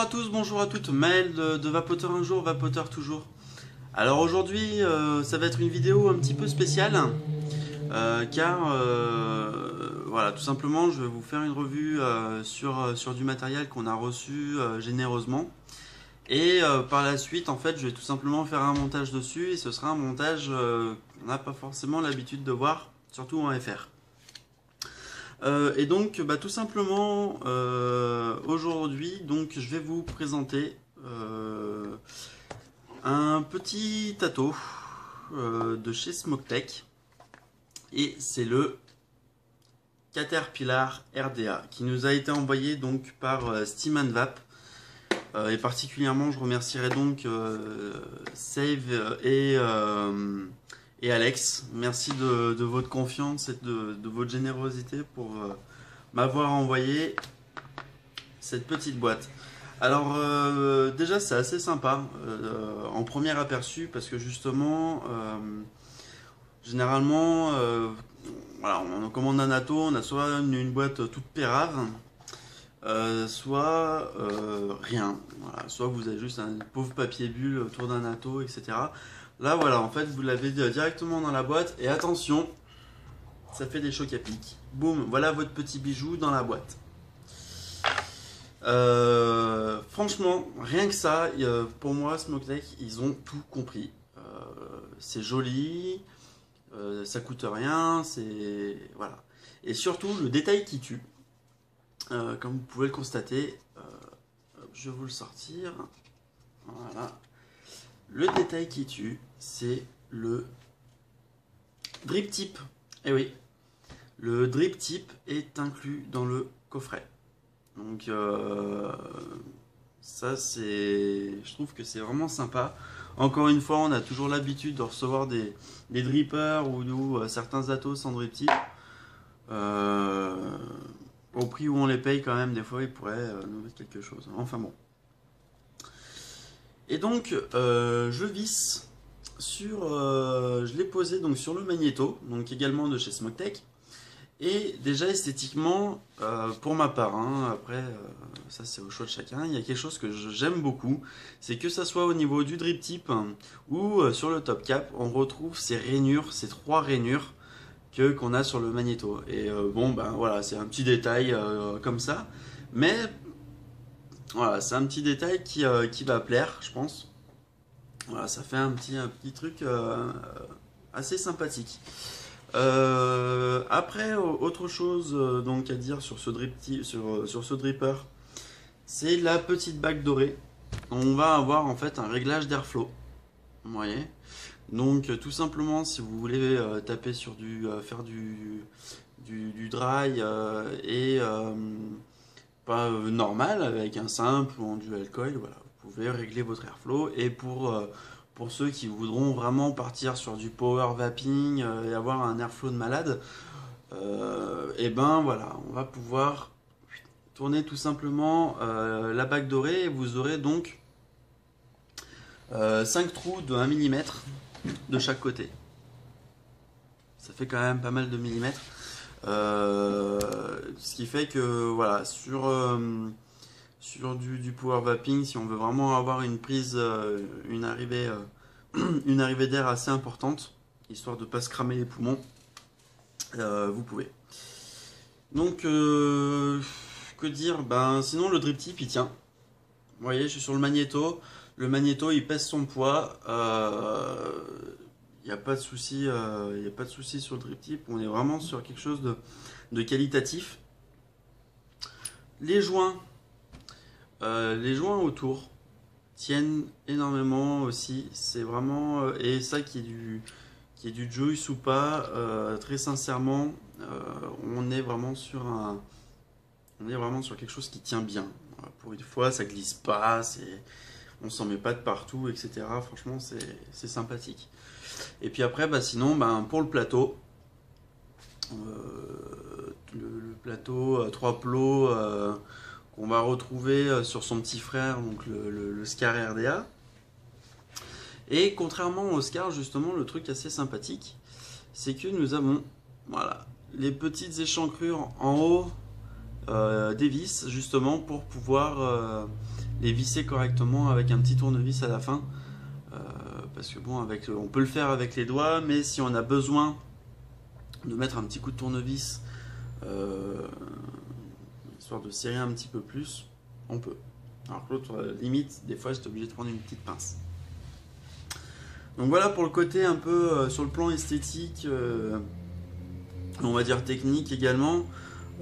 à tous, bonjour à toutes, Maël de Vapoteur un jour, Vapoteur toujours. Alors aujourd'hui, ça va être une vidéo un petit peu spéciale, car voilà, tout simplement, je vais vous faire une revue sur du matériel qu'on a reçu généreusement. Et par la suite, en fait, je vais tout simplement faire un montage dessus, et ce sera un montage qu'on n'a pas forcément l'habitude de voir, surtout en FR. Et donc, tout simplement, aujourd'hui, donc, je vais vous présenter un petit tato de chez Smoke-Tech, et c'est le Caterpillar RDA qui nous a été envoyé donc par Steam & Vap. Et particulièrement, je remercierai donc Save et Alex. Merci de votre confiance et de votre générosité pour m'avoir envoyé cette petite boîte. Alors déjà c'est assez sympa en premier aperçu, parce que justement généralement voilà, on commande un Nato, on a soit une boîte toute pérave, soit rien, voilà. Soit vous avez juste un pauvre papier bulle autour d'un Nato, etc. Là voilà, en fait vous l'avez directement dans la boîte, et attention, ça fait des chocs à pic. Boum, voilà votre petit bijou dans la boîte. Franchement, rien que ça, pour moi, Smoke-Tech, ils ont tout compris. C'est joli, ça coûte rien, c'est voilà. Et surtout, le détail qui tue, comme vous pouvez le constater, je vais vous le sortir. Voilà. Le détail qui tue, c'est le drip tip. Eh oui, le drip tip est inclus dans le coffret. Donc ça, je trouve que c'est vraiment sympa. Encore une fois, on a toujours l'habitude de recevoir des drippers ou certains atos sans drip tip. Au prix où on les paye, quand même, des fois ils pourraient nous mettre quelque chose. Enfin bon. Et donc je visse sur, je l'ai posé donc sur le magnéto, donc également de chez Smoke-Tech. Et déjà esthétiquement, pour ma part, hein, après ça c'est au choix de chacun, il y a quelque chose que j'aime beaucoup, c'est que ça soit au niveau du drip tip ou sur le top cap, on retrouve ces rainures, ces trois rainures qu'on a sur le magnéto. Et bon ben voilà, c'est un petit détail comme ça, mais voilà, c'est un petit détail qui va plaire, je pense. Voilà, ça fait un petit truc assez sympathique. Après, autre chose donc à dire sur ce sur ce dripper, c'est la petite bague dorée. On va avoir en fait un réglage d'airflow. Vous voyez. Donc tout simplement, si vous voulez taper sur faire du dry et pas normal avec un simple ou en dual coil, voilà, vous pouvez régler votre airflow. Et pour ceux qui voudront vraiment partir sur du power vaping et avoir un airflow de malade, et ben voilà, on va pouvoir tourner tout simplement la bague dorée, et vous aurez donc 5 trous de 1 mm de chaque côté. Ça fait quand même pas mal de millimètres. Ce qui fait que voilà, sur du power vaping, si on veut vraiment avoir une prise, une arrivée d'air assez importante, histoire de ne pas se cramer les poumons, vous pouvez. Donc que dire, sinon le drip tip il tient. Vous voyez, je suis sur le magnéto il pèse son poids, il n'y a pas de souci, sur le drip tip. On est vraiment sur quelque chose de qualitatif. Les joints autour tiennent énormément aussi. C'est vraiment et ça qui est du Joyce ou pas, très sincèrement, on est vraiment sur quelque chose qui tient bien. Pour une fois, ça glisse pas, on s'en met pas de partout, etc. Franchement, c'est sympathique. Et puis après, sinon, pour le plateau, le plateau 3 plots qu'on va retrouver sur son petit frère, donc le Scar RDA. Et contrairement au Scar, justement, le truc assez sympathique, c'est que nous avons, voilà, les petites échancrures en haut des vis, justement, pour pouvoir les visser correctement avec un petit tournevis à la fin. Parce que bon, on peut le faire avec les doigts, mais si on a besoin de mettre un petit coup de tournevis, histoire de serrer un petit peu plus, on peut. Alors que l'autre, limite, des fois, j'étais obligé de prendre une petite pince. Donc voilà pour le côté un peu sur le plan esthétique, on va dire technique également.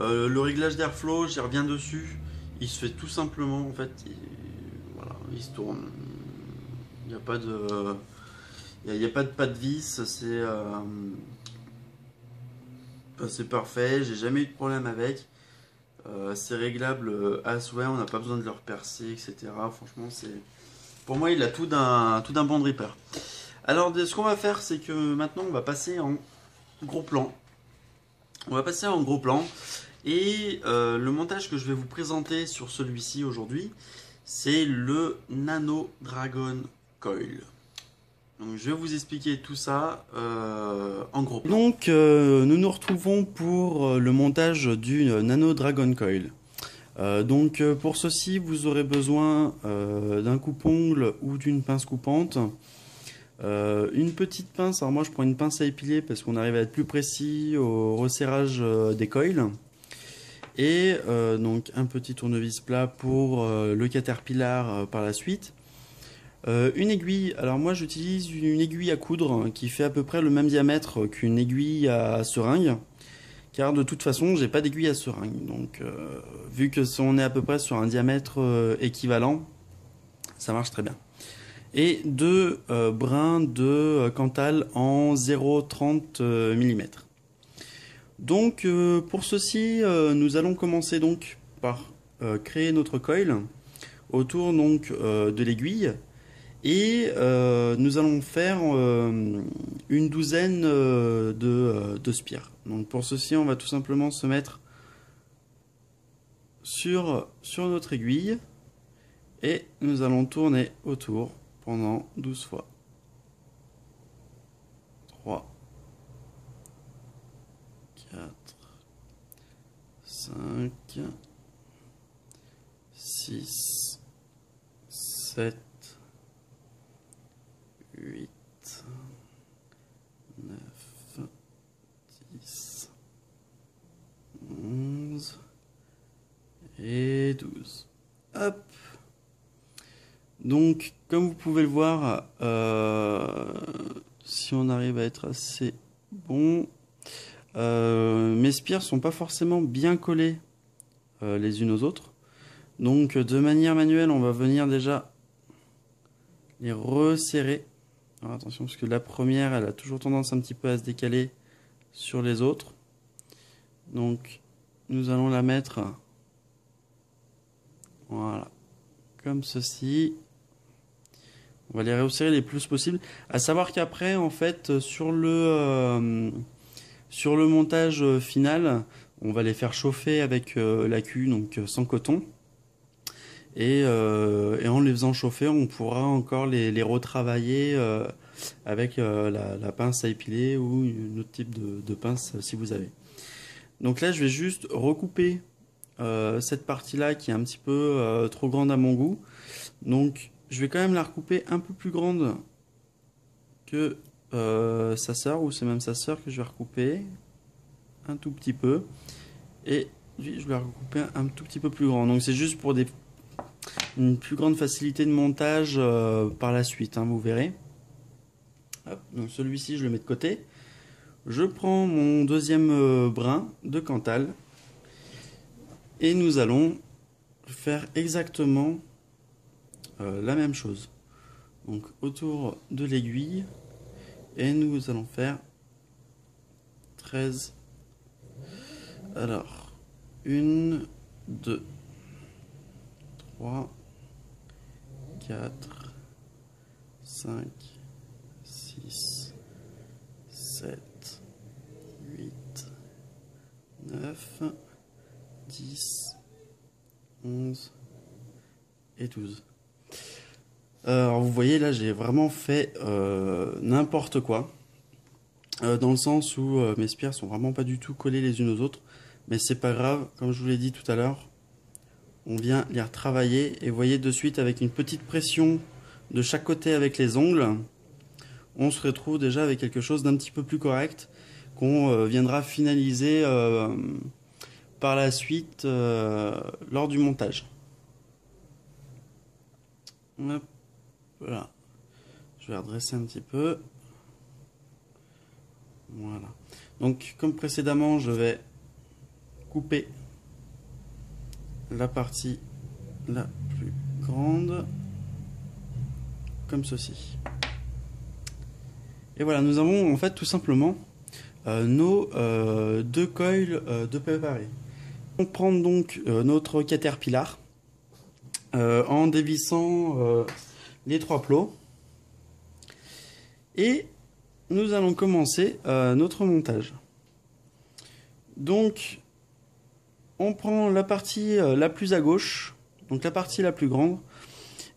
Le réglage d'airflow, j'y reviens dessus. Il se fait tout simplement, en fait, voilà, il se tourne. Il n'y a pas de, il y a pas de vis. C'est parfait. J'ai jamais eu de problème avec. C'est réglable à souhait. On n'a pas besoin de le repercer, etc. Franchement, pour moi, il a tout d'un bon dripper. Alors, ce qu'on va faire, c'est que maintenant, on va passer en gros plan. Et le montage que je vais vous présenter sur celui-ci aujourd'hui, c'est le Nano Dragon Coil. Donc je vais vous expliquer tout ça en gros plan. Donc nous nous retrouvons pour le montage du Nano Dragon Coil. Pour ceci, vous aurez besoin d'un coupe-ongle ou d'une pince coupante. Une petite pince, alors moi je prends une pince à épiler parce qu'on arrive à être plus précis au resserrage des coils. Et donc un petit tournevis plat pour le Caterpillar par la suite. Une aiguille, alors moi j'utilise une aiguille à coudre qui fait à peu près le même diamètre qu'une aiguille à seringue. Car de toute façon j'ai pas d'aiguille à seringue. Donc vu que on est à peu près sur un diamètre équivalent, ça marche très bien. Et deux brins de Cantal en 0,30 mm. Donc pour ceci, nous allons commencer donc par créer notre coil autour donc de l'aiguille et nous allons faire une douzaine de spires. Donc pour ceci, on va tout simplement se mettre sur notre aiguille et nous allons tourner autour pendant 12 fois. 3, 4, 5, 6, 7, 8, 9, 10, 11 et 12. Hop. Donc, comme vous pouvez le voir, si on arrive à être assez bon, mes spires sont pas forcément bien collées les unes aux autres. Donc, de manière manuelle, on va venir déjà les resserrer. Alors, attention, parce que la première, elle a toujours tendance un petit peu à se décaler sur les autres. Donc, nous allons la mettre, voilà, comme ceci. On va les resserrer les plus possible. À savoir qu'après, en fait, sur le montage final, on va les faire chauffer avec la cuve, donc sans coton. Et en les faisant chauffer, on pourra encore les retravailler avec la pince à épiler ou un autre type de pince si vous avez. Donc là, je vais juste recouper cette partie-là qui est un petit peu trop grande à mon goût. Donc, je vais quand même la recouper un peu plus grande que sa sœur, ou c'est même sa sœur que je vais recouper un tout petit peu. Et lui, je vais la recouper un tout petit peu plus grand. Donc, c'est juste pour une plus grande facilité de montage par la suite, hein, vous verrez. Hop, donc celui-ci, je le mets de côté. Je prends mon deuxième brin de Cantal et nous allons faire exactement la même chose. Donc autour de l'aiguille et nous allons faire 13. Alors 1, 2, 3, 4, 5, 6, 7, 8, 9, 10, 11 et 12. Alors vous voyez là, j'ai vraiment fait n'importe quoi. Dans le sens où mes spires sont vraiment pas du tout collées les unes aux autres. Mais c'est pas grave, comme je vous l'ai dit tout à l'heure, on vient les retravailler et vous voyez de suite avec une petite pression de chaque côté avec les ongles, on se retrouve déjà avec quelque chose d'un petit peu plus correct qu'on viendra finaliser par la suite lors du montage. Hop, voilà. Je vais redresser un petit peu. Voilà. Donc comme précédemment, je vais couper la partie la plus grande comme ceci. Et voilà, nous avons en fait tout simplement nos deux coils de préparés. On prend donc notre Caterpillar en dévissant les trois plots et nous allons commencer notre montage. Donc on prend la partie la plus à gauche, donc la partie la plus grande,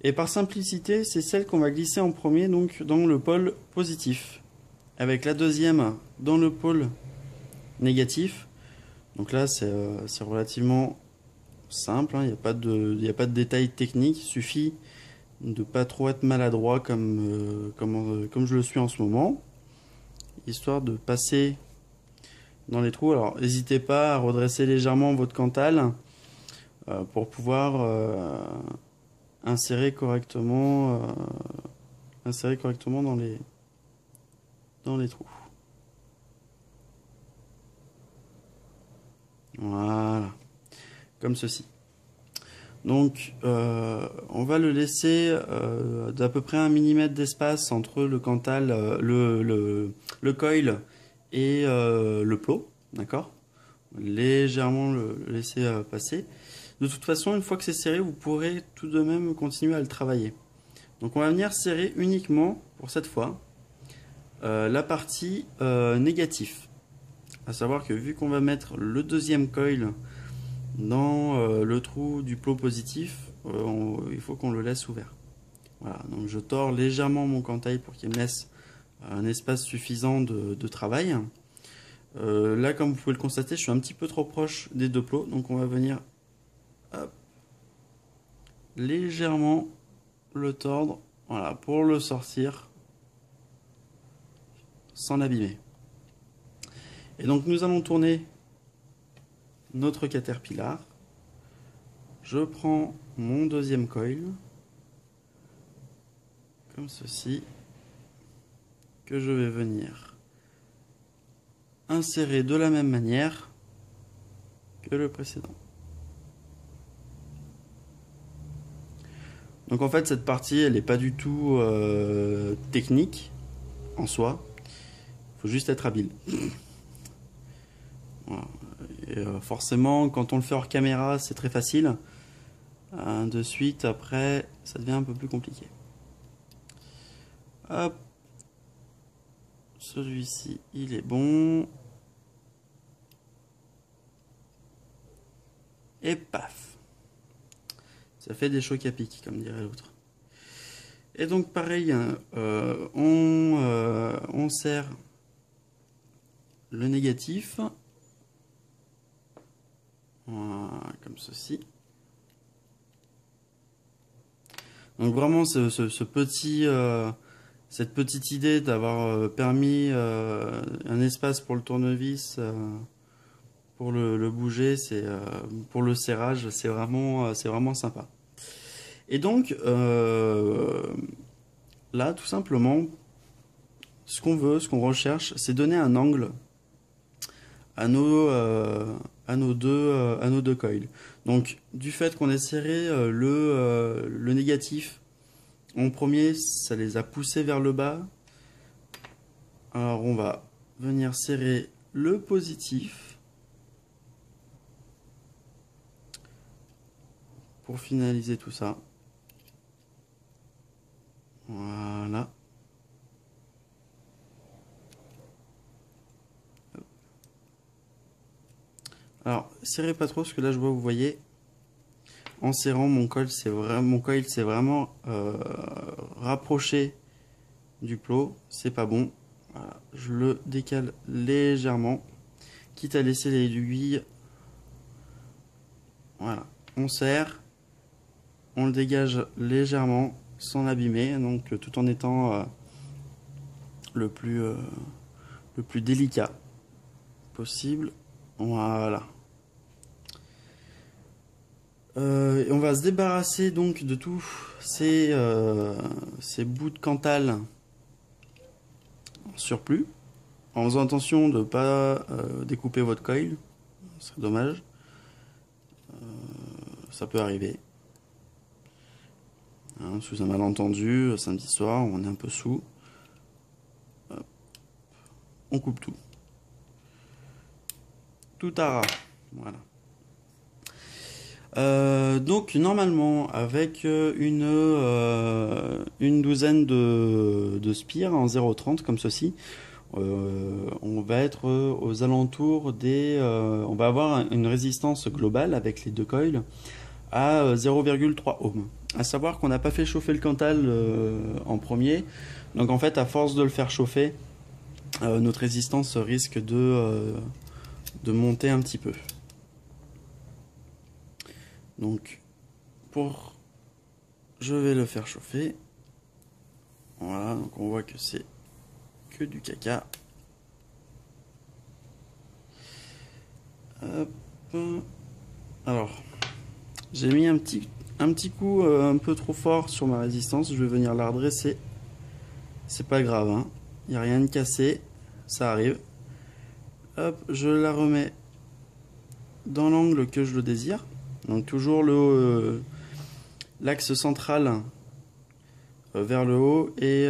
et par simplicité c'est celle qu'on va glisser en premier, donc dans le pôle positif, avec la deuxième dans le pôle négatif. Donc là c'est relativement simple, hein, il n'y a pas de détails techniques, il suffit de pas trop être maladroit comme je le suis en ce moment, histoire de passer dans les trous. Alors n'hésitez pas à redresser légèrement votre cantal pour pouvoir insérer correctement dans les trous. Voilà, comme ceci. Donc on va le laisser d'à peu près 1 mm d'espace entre le cantal, le coil et le plot, d'accord? Légèrement le laisser passer. De toute façon, une fois que c'est serré, vous pourrez tout de même continuer à le travailler. Donc on va venir serrer uniquement, pour cette fois, la partie négative. À savoir que vu qu'on va mettre le deuxième coil dans le trou du plot positif, il faut qu'on le laisse ouvert. Voilà, donc je tords légèrement mon cantail pour qu'il me laisse un espace suffisant de travail. Là, comme vous pouvez le constater, je suis un petit peu trop proche des deux plots, donc on va venir hop, légèrement le tordre, voilà, pour le sortir sans l'abîmer. Et donc nous allons tourner notre Caterpillar. Je prends mon deuxième coil, comme ceci, que je vais venir insérer de la même manière que le précédent. Donc en fait cette partie elle n'est pas du tout technique en soi, il faut juste être habile. Voilà. Et forcément quand on le fait hors caméra c'est très facile, de suite après ça devient un peu plus compliqué. Hop, celui-ci il est bon, et paf, ça fait des chocs à pic comme dirait l'autre. Et donc pareil, on serre le négatif, voilà, comme ceci. Donc vraiment cette petite idée d'avoir permis un espace pour le tournevis, pour le bouger, pour le serrage, c'est vraiment sympa. Et donc là tout simplement ce qu'on recherche, c'est donner un angle à nos deux coils. Donc du fait qu'on ait serré le négatif en premier, ça les a poussés vers le bas. Alors on va venir serrer le positif pour finaliser tout ça. Voilà. Alors, serrez pas trop, parce que là, je vois, vous voyez, en serrant, mon coil s'est vraiment rapproché du plot. C'est pas bon. Voilà. Je le décale légèrement, quitte à laisser l'aiguille. Voilà. on serre, on le dégage légèrement sans l'abîmer, donc tout en étant le plus délicat possible. Voilà. Et on va se débarrasser donc de tous ces bouts de Cantal en surplus, en faisant attention de ne pas découper votre coil, ce serait dommage. Ça peut arriver. Hein, sous un malentendu, samedi soir, on est un peu sous. Hop. On coupe tout. Tout à ras. Voilà. Donc normalement avec une douzaine de spires en 0,30 comme ceci, on va être aux alentours des... on va avoir une résistance globale avec les deux coils à 0,3 ohms. À savoir qu'on n'a pas fait chauffer le Cantal en premier, donc en fait à force de le faire chauffer, notre résistance risque de monter un petit peu. Donc je vais le faire chauffer. Voilà, donc on voit que c'est que du caca. Hop. Alors, j'ai mis un petit coup un peu trop fort sur ma résistance. Je vais venir la redresser. C'est pas grave, hein. Il n'y a rien de cassé. Ça arrive. Hop, je la remets dans l'angle que je le désire. Donc toujours l'axe central vers le haut et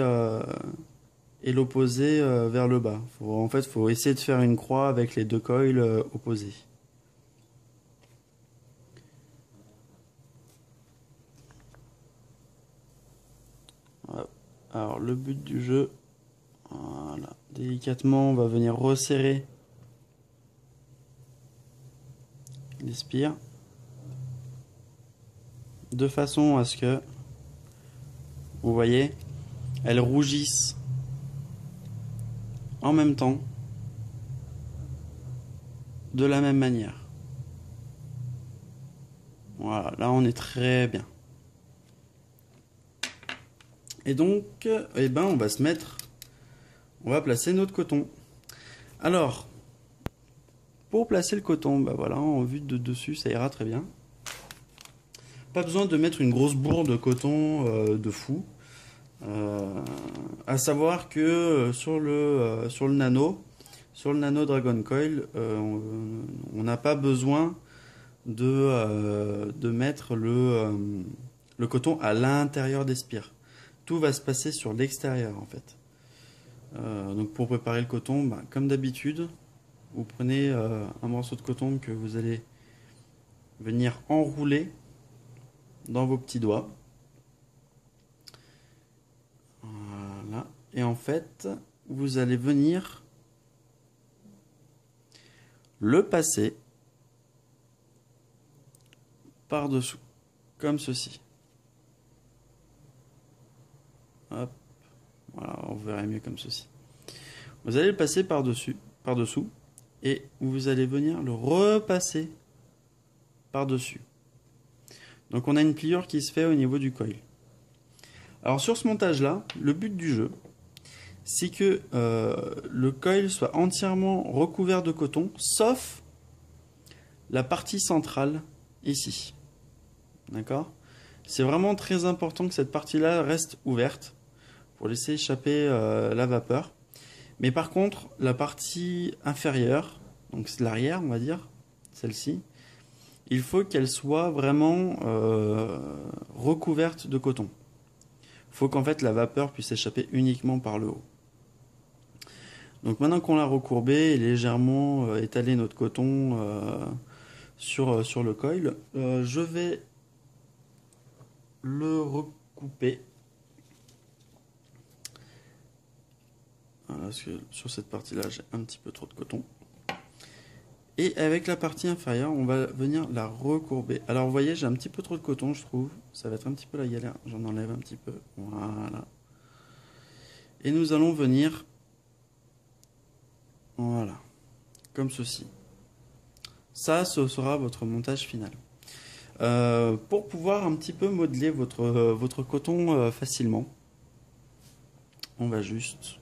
l'opposé vers le bas. En fait, il faut essayer de faire une croix avec les deux coils opposés. Alors le but du jeu, voilà, délicatement on va venir resserrer les spires de façon à ce que, vous voyez, elles rougissent en même temps de la même manière. Voilà, là on est très bien. Et donc, eh ben, on va placer notre coton. Alors, pour placer le coton, bah voilà, en vue de dessus, ça ira très bien. Pas besoin de mettre une grosse bourre de coton de fou. À savoir que sur le nano Dragon Coil, on n'a pas besoin de mettre le coton à l'intérieur des spires. Tout va se passer sur l'extérieur en fait. Donc pour préparer le coton, bah, comme d'habitude, vous prenez un morceau de coton que vous allez venir enrouler dans vos petits doigts. Voilà. Et en fait, vous allez venir le passer par-dessous, comme ceci. Hop. Voilà, on verra mieux comme ceci. Vous allez le passer par-dessous, et vous allez venir le repasser par-dessus. Donc on a une pliure qui se fait au niveau du coil. Alors sur ce montage-là, le but du jeu, c'est que le coil soit entièrement recouvert de coton, sauf la partie centrale ici. D'accord ? C'est vraiment très important que cette partie-là reste ouverte pour laisser échapper la vapeur. Mais par contre, la partie inférieure, donc c'est l'arrière, on va dire, celle-ci, il faut qu'elle soit vraiment recouverte de coton. Il faut qu'en fait la vapeur puisse échapper uniquement par le haut. Donc maintenant qu'on l'a recourbé et légèrement étalé notre coton sur le coil, je vais le recouper. Voilà, parce que sur cette partie-là, j'ai un petit peu trop de coton. Et avec la partie inférieure, on va venir la recourber. Alors vous voyez, j'ai un petit peu trop de coton, je trouve. Ça va être un petit peu la galère. J'en enlève un petit peu. Voilà. Et nous allons venir... Voilà. Comme ceci. Ça, ce sera votre montage final. Pour pouvoir un petit peu modeler votre coton facilement, on va juste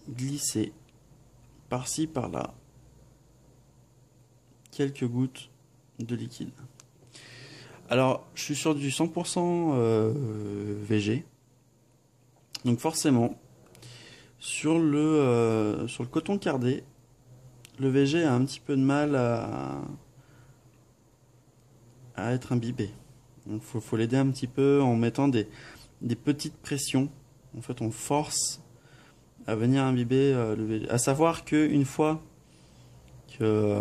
glisser par-ci par-là quelques gouttes de liquide. Alors, je suis sur du 100% VG, donc forcément, sur le coton cardé, le VG a un petit peu de mal à être imbibé. Donc, faut l'aider un petit peu en mettant des petites pressions. En fait, on force à venir imbiber le VG. À savoir qu'une fois que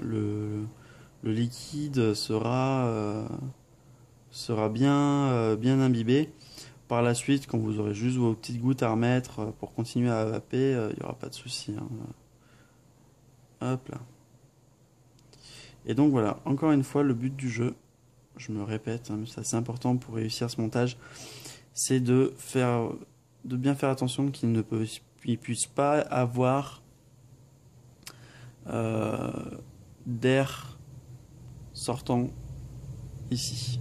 le liquide sera bien imbibé, par la suite, quand vous aurez juste vos petites gouttes à remettre pour continuer à vaper, il n'y aura pas de souci. Hein. Hop là. Et donc voilà, encore une fois, le but du jeu, je me répète, hein, c'est assez important pour réussir ce montage, c'est de bien faire attention qu'il ne puisse pas avoir d'air sortant ici.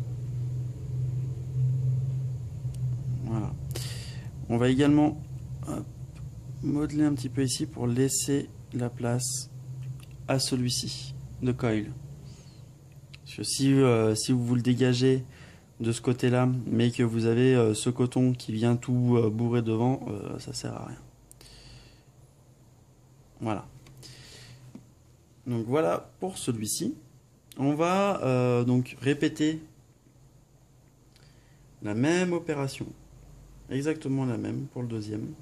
Voilà. On va également modeler un petit peu ici pour laisser la place à celui-ci de coil. Parce que si vous le dégagez de ce côté-là, mais que vous avez ce coton qui vient tout bourrer devant, ça sert à rien. Voilà. Donc voilà pour celui-ci. On va donc répéter la même opération. Exactement la même pour le deuxième.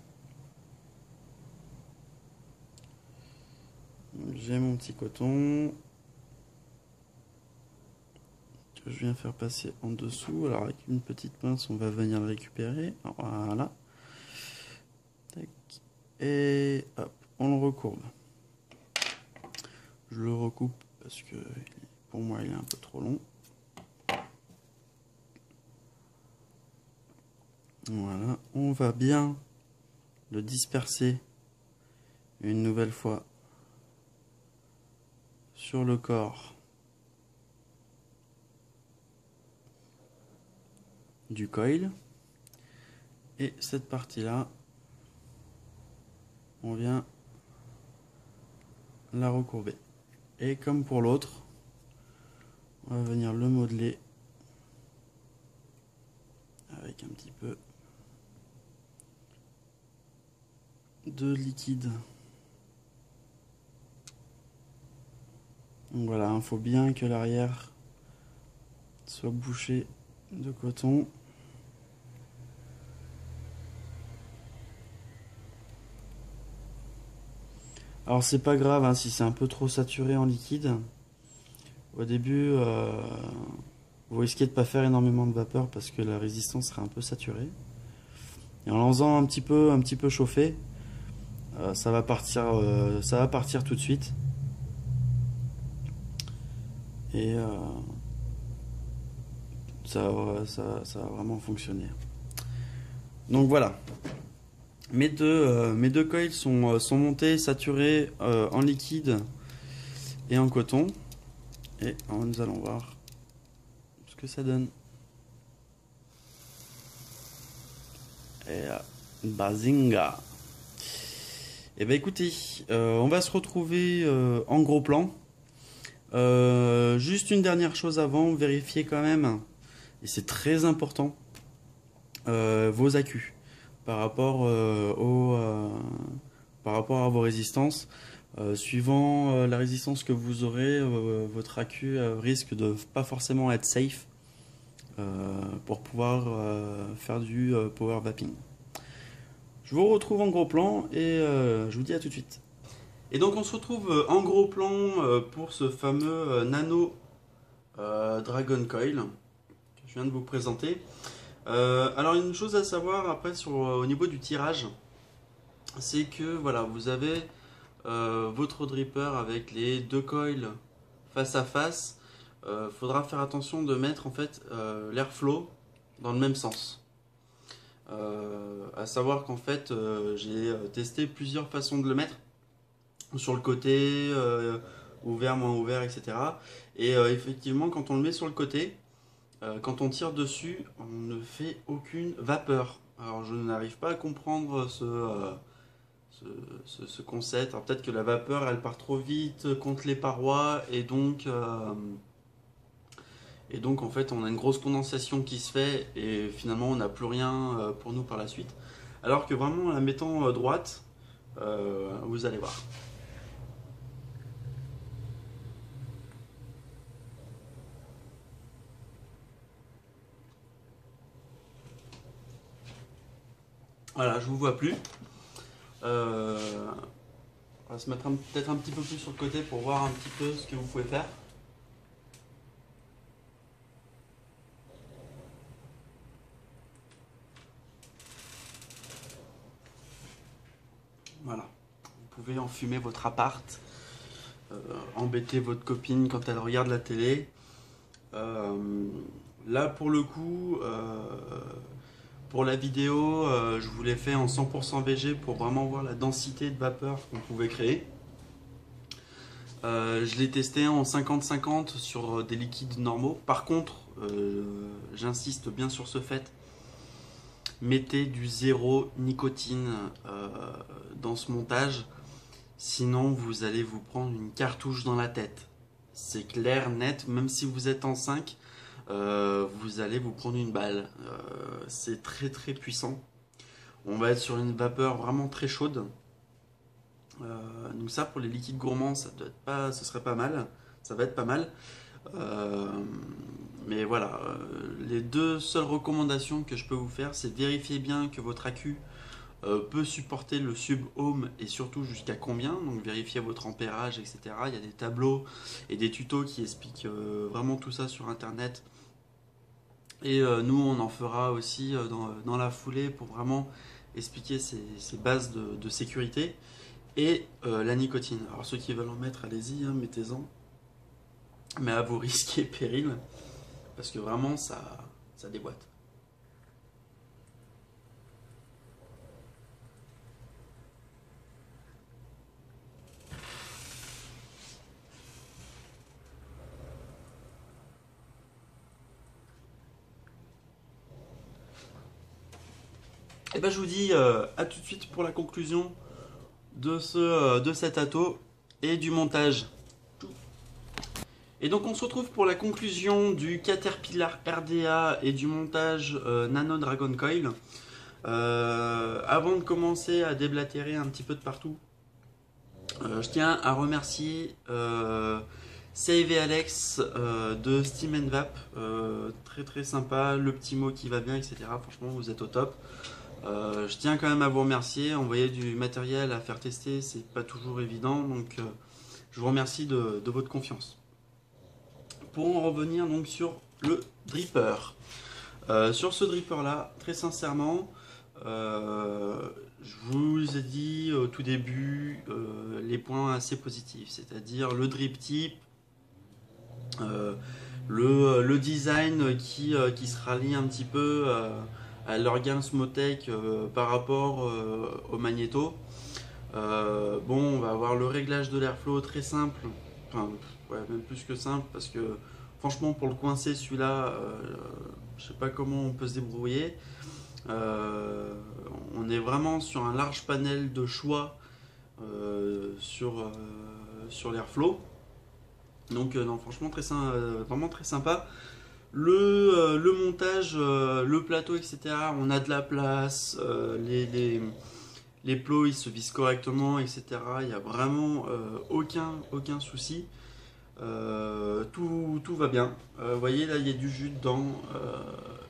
J'ai mon petit coton que je viens faire passer en dessous. Alors avec une petite pince, on va venir le récupérer. Voilà. Tac. Et hop, on le recourbe. Je le recoupe parce que pour moi il est un peu trop long. Voilà, on va bien le disperser une nouvelle fois sur le corps du coil. Et cette partie-là, on vient la recourber. Et comme pour l'autre, on va venir le modeler avec un petit peu de liquide. Donc voilà, il faut bien que l'arrière soit bouché de coton. Alors c'est pas grave hein, si c'est un peu trop saturé en liquide. Au début, vous risquez de pas faire énormément de vapeur parce que la résistance sera un peu saturée. Et en faisant un petit peu chauffer, ça va partir tout de suite. Et ça va vraiment fonctionner. Donc voilà. Mes deux coils sont montés, saturés en liquide et en coton. Et nous allons voir ce que ça donne. Et bazinga. Et bah écoutez, on va se retrouver en gros plan. Juste une dernière chose avant, vérifiez quand même, et c'est très important, vos accus par rapport à vos résistances. Suivant la résistance que vous aurez, votre accu risque de pas forcément être safe pour pouvoir faire du power vaping. Je vous retrouve en gros plan et je vous dis à tout de suite. Et donc on se retrouve en gros plan pour ce fameux Nano Dragon Coil que je viens de vous présenter. Alors une chose à savoir après au niveau du tirage, c'est que voilà, vous avez votre dripper avec les deux coils face à face. Faudra faire attention de mettre en fait l'airflow dans le même sens. À savoir qu'en fait j'ai testé plusieurs façons de le mettre. Sur le côté, ouvert, moins ouvert, etc. Et effectivement, quand on le met sur le côté, quand on tire dessus, on ne fait aucune vapeur. Alors je n'arrive pas à comprendre ce concept. Alors peut-être que la vapeur, elle part trop vite contre les parois et donc en fait on a une grosse condensation qui se fait et finalement on n'a plus rien pour nous par la suite. Alors que vraiment en la mettant droite, vous allez voir. Voilà, je vous vois plus. On va se mettre peut-être un petit peu plus sur le côté pour voir un petit peu ce que vous pouvez faire. Voilà, vous pouvez enfumer votre appart, embêter votre copine quand elle regarde la télé. Là pour le coup, pour la vidéo, je vous l'ai fait en 100% VG pour vraiment voir la densité de vapeur qu'on pouvait créer. Je l'ai testé en 50-50 sur des liquides normaux. Par contre, j'insiste bien sur ce fait, mettez du zéro nicotine dans ce montage, sinon vous allez vous prendre une cartouche dans la tête. C'est clair, net, même si vous êtes en 5, vous allez vous prendre une balle. C'est très très puissant. On va être sur une vapeur vraiment très chaude. Donc ça pour les liquides gourmands, ce serait pas mal. Ça va être pas mal. Mais voilà, les deux seules recommandations que je peux vous faire, c'est vérifier bien que votre accu peut supporter le sub-ohm et surtout jusqu'à combien. Donc vérifiez votre ampérage, etc. Il y a des tableaux et des tutos qui expliquent vraiment tout ça sur internet. Et nous, on en fera aussi dans la foulée pour vraiment expliquer ces bases de sécurité. Et la nicotine. Alors ceux qui veulent en mettre, allez-y, hein, mettez-en. Mais à vos risques et périls. Parce que vraiment, ça déboîte. Et ben je vous dis à tout de suite pour la conclusion de cet atto et du montage. Et donc on se retrouve pour la conclusion du Caterpillar RDA et du montage Nano Dragon Coil. Avant de commencer à déblatérer un petit peu de partout, je tiens à remercier Save et Alex de Steam Vap, très très sympa, le petit mot qui va bien, etc. Franchement, vous êtes au top. Je tiens quand même à vous remercier. Envoyer du matériel à faire tester, c'est pas toujours évident, donc je vous remercie de votre confiance. Pour en revenir donc sur le dripper. Sur ce dripper là, très sincèrement, je vous ai dit au tout début les points assez positifs, c'est-à-dire le drip type, le design qui se rallie un petit peu à l'organe Smotech par rapport au magnéto. Bon, on va avoir le réglage de l'airflow très simple, enfin ouais, même plus que simple, parce que franchement pour le coincer celui-là, je sais pas comment on peut se débrouiller. On est vraiment sur un large panel de choix sur l'airflow. Donc non, franchement vraiment très sympa. Le montage, le plateau, etc. On a de la place, les plots ils se visent correctement, etc. Il n'y a vraiment aucun souci. Tout va bien. Vous voyez là il y a du jus dedans.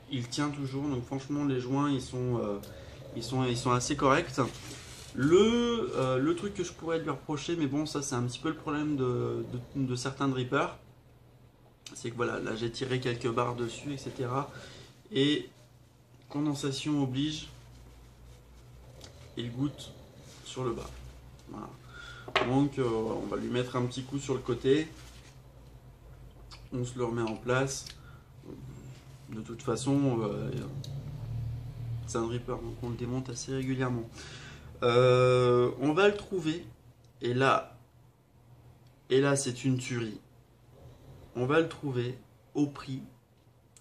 Il tient toujours. Donc franchement les joints ils sont assez corrects. Le truc que je pourrais lui reprocher, mais bon ça c'est un petit peu le problème de certains drippers, c'est que voilà, là j'ai tiré quelques barres dessus, etc. Et condensation oblige, il goutte sur le bas. Voilà. Donc on va lui mettre un petit coup sur le côté. On se le remet en place. De toute façon, c'est un dripper, donc on le démonte assez régulièrement. On va le trouver. Et là, Et là, c'est une tuerie. On va le trouver au prix,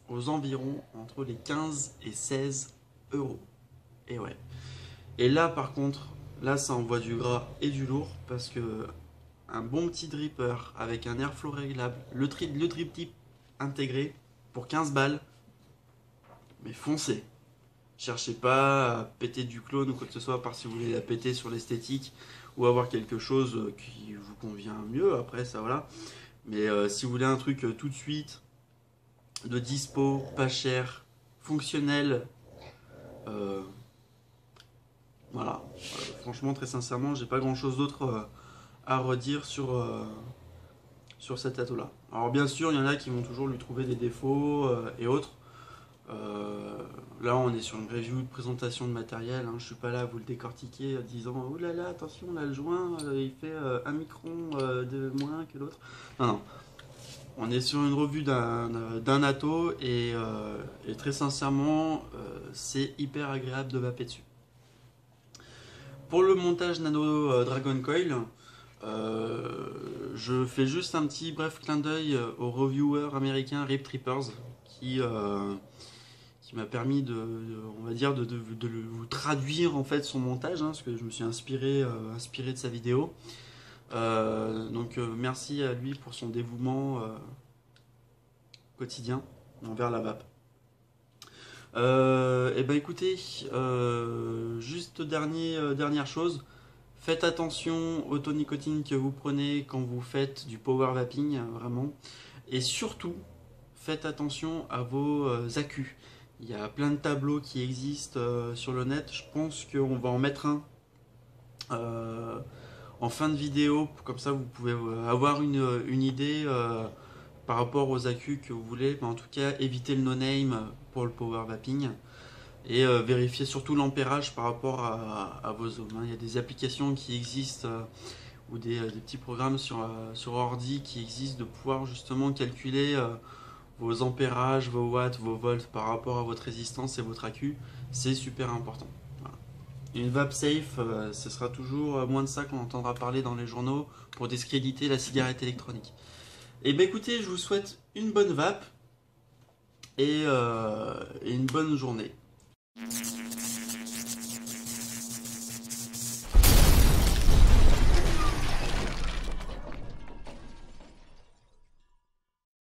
aux environs, entre les 15 et 16 euros. Et ouais. Et là, par contre, là, ça envoie du gras et du lourd, parce que un bon petit dripper avec un airflow réglable, le drip tip intégré pour 15 balles, mais foncez. Cherchez pas à péter du clone ou quoi que ce soit, à part si vous voulez la péter sur l'esthétique ou avoir quelque chose qui vous convient mieux. Après, ça voilà. Mais si vous voulez un truc tout de suite, de dispo, pas cher, fonctionnel, euh, voilà. Franchement, très sincèrement, j'ai pas grand chose d'autre à redire sur cet atout-là. Alors, bien sûr, il y en a qui vont toujours lui trouver des défauts et autres. Là, on est sur une review de présentation de matériel. Hein. Je suis pas là à vous le décortiquer en disant oh là là, attention, là le joint il fait 1 micron de moins que l'autre. Non, non. On est sur une revue d'un atto et très sincèrement, c'est hyper agréable de vaper dessus. Pour le montage Nano Dragon Coil, je fais juste un petit bref clin d'œil au reviewer américain Rip Trippers qui m'a permis on va dire, de vous traduire en fait son montage, hein, parce que je me suis inspiré de sa vidéo. Donc merci à lui pour son dévouement quotidien envers la vape. Et ben écoutez, juste dernière chose, faites attention aux taux nicotine que vous prenez quand vous faites du power vaping, vraiment. Et surtout, faites attention à vos accus. Il y a plein de tableaux qui existent sur le net. Je pense qu'on va en mettre un en fin de vidéo. Comme ça, vous pouvez avoir une idée par rapport aux accus que vous voulez. Mais en tout cas, évitez le no-name pour le power vaping. Et vérifiez surtout l'ampérage par rapport à vos ohms. Il y a des applications qui existent ou des petits programmes sur ordi qui existent de pouvoir justement calculer vos ampérages, vos watts, vos volts par rapport à votre résistance et votre accu. C'est super important. Voilà. Une vape safe, ce sera toujours moins de ça qu'on entendra parler dans les journaux pour discréditer la cigarette électronique. Et bien écoutez, je vous souhaite une bonne vape et une bonne journée.